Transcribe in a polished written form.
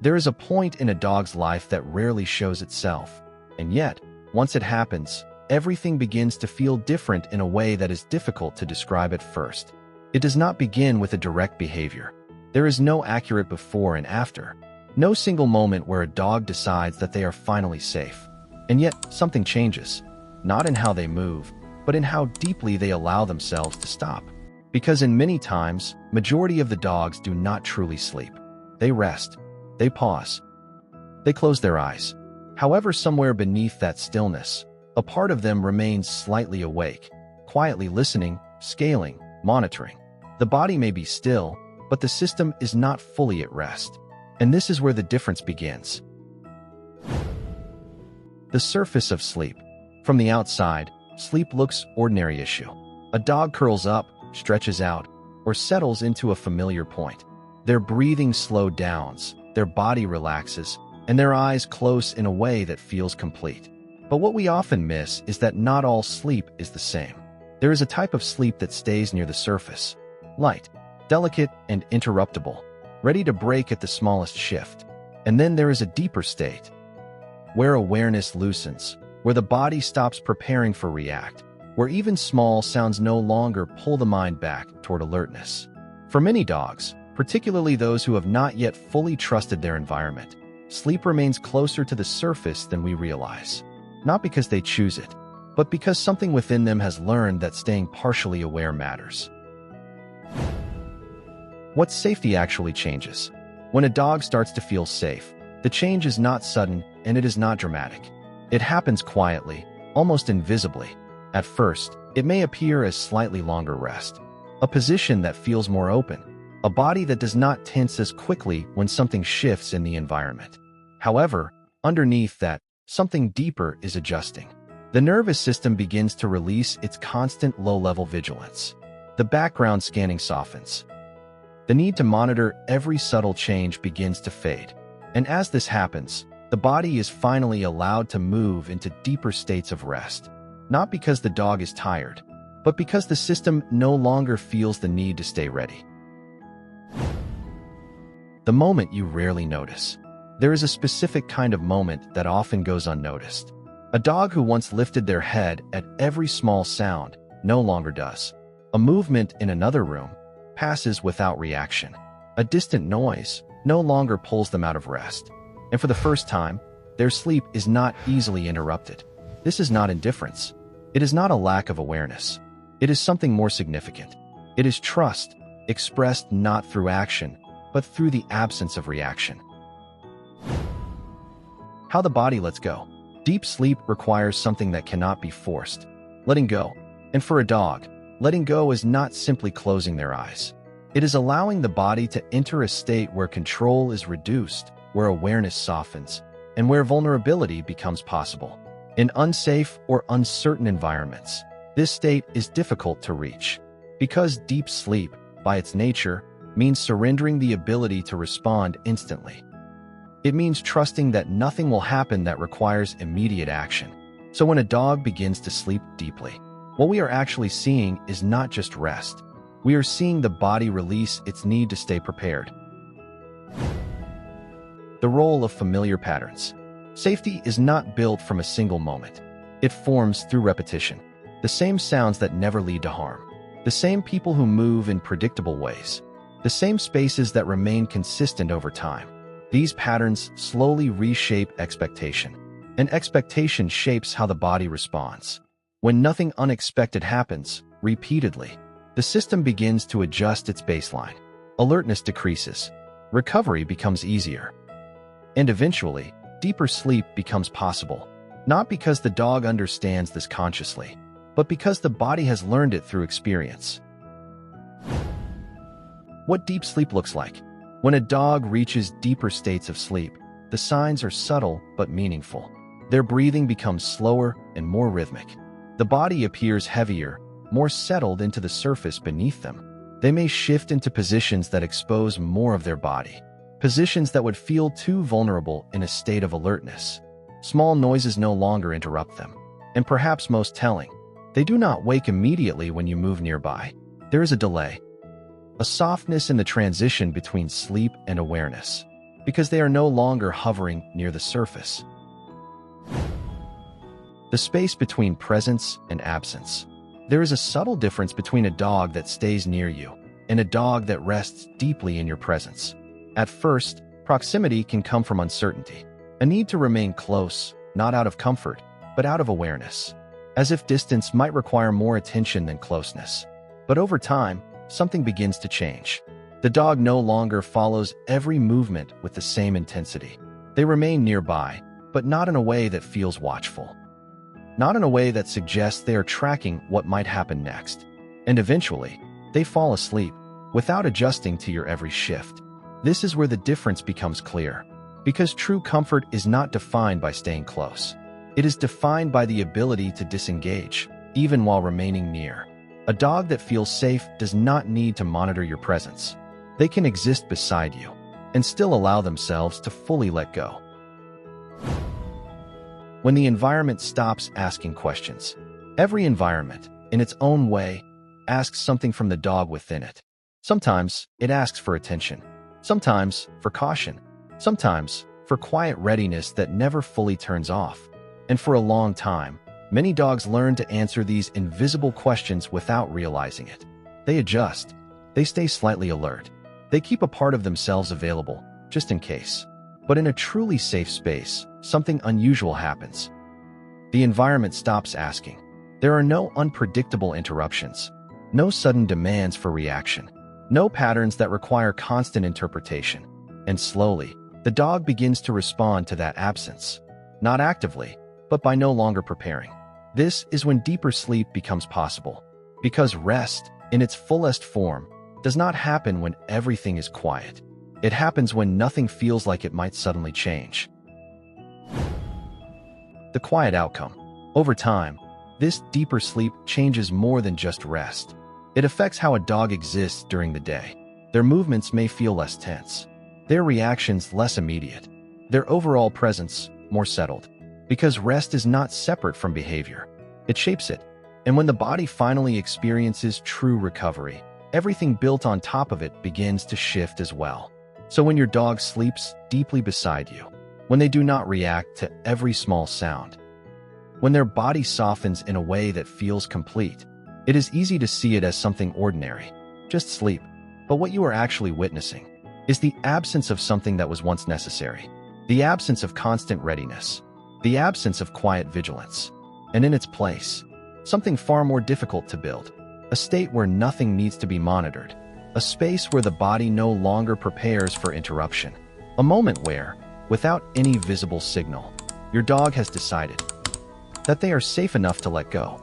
There is a point in a dog's life that rarely shows itself, and yet, once it happens, everything begins to feel different in a way that is difficult to describe at first. It does not begin with a direct behavior. There is no accurate before and after, no single moment where a dog decides that they are finally safe. And yet, something changes, not in how they move, but in how deeply they allow themselves to stop. Because in many times, majority of the dogs do not truly sleep. They rest. They pause. They close their eyes. However, somewhere beneath that stillness, a part of them remains slightly awake, quietly listening, scaling, monitoring. The body may be still, but the system is not fully at rest. And this is where the difference begins. The surface of sleep. From the outside, sleep looks ordinary issue. A dog curls up, stretches out, or settles into a familiar point. Their breathing slows down, their body relaxes, and their eyes close in a way that feels complete. But what we often miss is that not all sleep is the same. There is a type of sleep that stays near the surface, light, delicate, and interruptible, ready to break at the smallest shift. And then there is a deeper state, where awareness loosens, where the body stops preparing for react, where even small sounds no longer pull the mind back toward alertness. For many dogs, particularly those who have not yet fully trusted their environment, sleep remains closer to the surface than we realize. Not because they choose it, but because something within them has learned that staying partially aware matters. What safety actually changes? When a dog starts to feel safe, the change is not sudden and it is not dramatic. It happens quietly, almost invisibly. At first, it may appear as slightly longer rest, a position that feels more open, a body that does not tense as quickly when something shifts in the environment. However, underneath that, something deeper is adjusting. The nervous system begins to release its constant low-level vigilance. The background scanning softens. The need to monitor every subtle change begins to fade. And as this happens, the body is finally allowed to move into deeper states of rest. Not because the dog is tired, but because the system no longer feels the need to stay ready. The moment you rarely notice. There is a specific kind of moment that often goes unnoticed. A dog who once lifted their head at every small sound no longer does. A movement in another room passes without reaction. A distant noise no longer pulls them out of rest. And for the first time, their sleep is not easily interrupted. This is not indifference. It is not a lack of awareness. It is something more significant. It is trust, expressed not through action, but through the absence of reaction. How the body lets go. Deep sleep requires something that cannot be forced. Letting go. And for a dog, letting go is not simply closing their eyes. It is allowing the body to enter a state where control is reduced, where awareness softens, and where vulnerability becomes possible. In unsafe or uncertain environments, this state is difficult to reach. Because deep sleep, by its nature, means surrendering the ability to respond instantly. It means trusting that nothing will happen that requires immediate action. So when a dog begins to sleep deeply, what we are actually seeing is not just rest. We are seeing the body release its need to stay prepared. The role of familiar patterns. Safety is not built from a single moment. It forms through repetition. The same sounds that never lead to harm. The same people who move in predictable ways. The same spaces that remain consistent over time. These patterns slowly reshape expectation. And expectation shapes how the body responds. When nothing unexpected happens, repeatedly, the system begins to adjust its baseline. Alertness decreases. Recovery becomes easier. And eventually, deeper sleep becomes possible. Not because the dog understands this consciously, but because the body has learned it through experience. What deep sleep looks like. When a dog reaches deeper states of sleep, the signs are subtle but meaningful. Their breathing becomes slower and more rhythmic. The body appears heavier, more settled into the surface beneath them. They may shift into positions that expose more of their body. Positions that would feel too vulnerable in a state of alertness. Small noises no longer interrupt them. And perhaps most telling, they do not wake immediately when you move nearby. There is a delay. A softness in the transition between sleep and awareness. because they are no longer hovering near the surface. The space between presence and absence. There is a subtle difference between a dog that stays near you and a dog that rests deeply in your presence. At first, proximity can come from uncertainty, a need to remain close, not out of comfort, but out of awareness, as if distance might require more attention than closeness. But over time, something begins to change. The dog no longer follows every movement with the same intensity. They remain nearby, but not in a way that feels watchful. Not in a way that suggests they are tracking what might happen next. And eventually, they fall asleep, without adjusting to your every shift. This is where the difference becomes clear, because true comfort is not defined by staying close. It is defined by the ability to disengage, even while remaining near. A dog that feels safe does not need to monitor your presence. They can exist beside you, and still allow themselves to fully let go. When the environment stops asking questions. Every environment, in its own way, asks something from the dog within it. Sometimes it asks for attention, sometimes for caution, sometimes for quiet readiness that never fully turns off. And for a long time, many dogs learn to answer these invisible questions without realizing it. They adjust, they stay slightly alert, they keep a part of themselves available, just in case. But in a truly safe space, something unusual happens. The environment stops asking. There are no unpredictable interruptions, no sudden demands for reaction, no patterns that require constant interpretation. And slowly, the dog begins to respond to that absence. Not actively, but by no longer preparing. This is when deeper sleep becomes possible. Because rest, in its fullest form, does not happen when everything is quiet. It happens when nothing feels like it might suddenly change. The quiet outcome. Over time, this deeper sleep changes more than just rest. It affects how a dog exists during the day. Their movements may feel less tense, their reactions less immediate, their overall presence more settled. Because rest is not separate from behavior. It shapes it. And when the body finally experiences true recovery, everything built on top of it begins to shift as well. So when your dog sleeps deeply beside you, when they do not react to every small sound, when their body softens in a way that feels complete, it is easy to see it as something ordinary, just sleep. But what you are actually witnessing is the absence of something that was once necessary, the absence of constant readiness, the absence of quiet vigilance, and in its place, something far more difficult to build, a state where nothing needs to be monitored, a space where the body no longer prepares for interruption, a moment where, without any visible signal, your dog has decided that they are safe enough to let go.